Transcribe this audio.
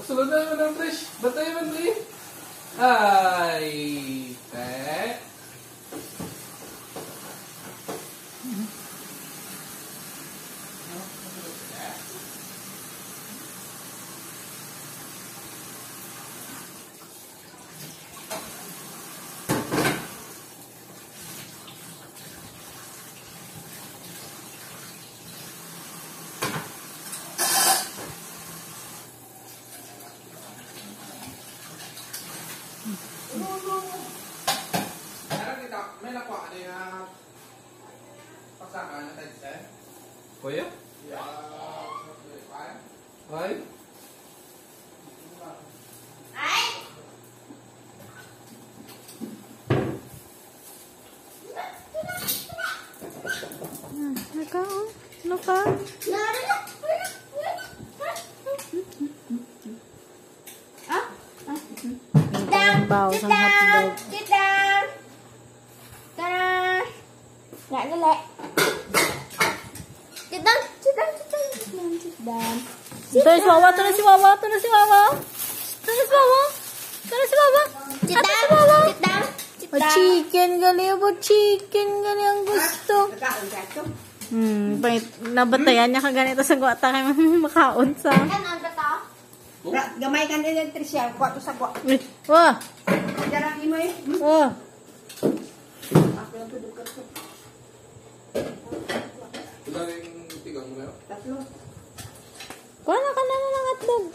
Sunod na naman ang fresh. Batay man rin. Ay, te. May nakuha ano yung pagsaka na tayo sa kuya? Ay? Ay! Ano ka? Ang bawas Sit ang hotdog. down! Sit down! Tara! Nggak ngelek. Sit down! Sit down! Sit down! Sit down! Sit down! Ito na si Wawa, ito na si Wawa, ito na si Wawa. Ito na si Wawa. Ito na si Wawa. Sit down! Sit down! Sit O down! chicken gali, o chicken gali ang gusto. Nabatayan niya ka ganito sa gwata kay makaon sa. Kan ang beto? Gamay kan din Tricia, kuha to sa kuha. Wah, Jarang imo eh. wah. Ako lang tudok ka to. Wala rin tigang mo na. Tatlo. Kuha na ka na ng hotdog.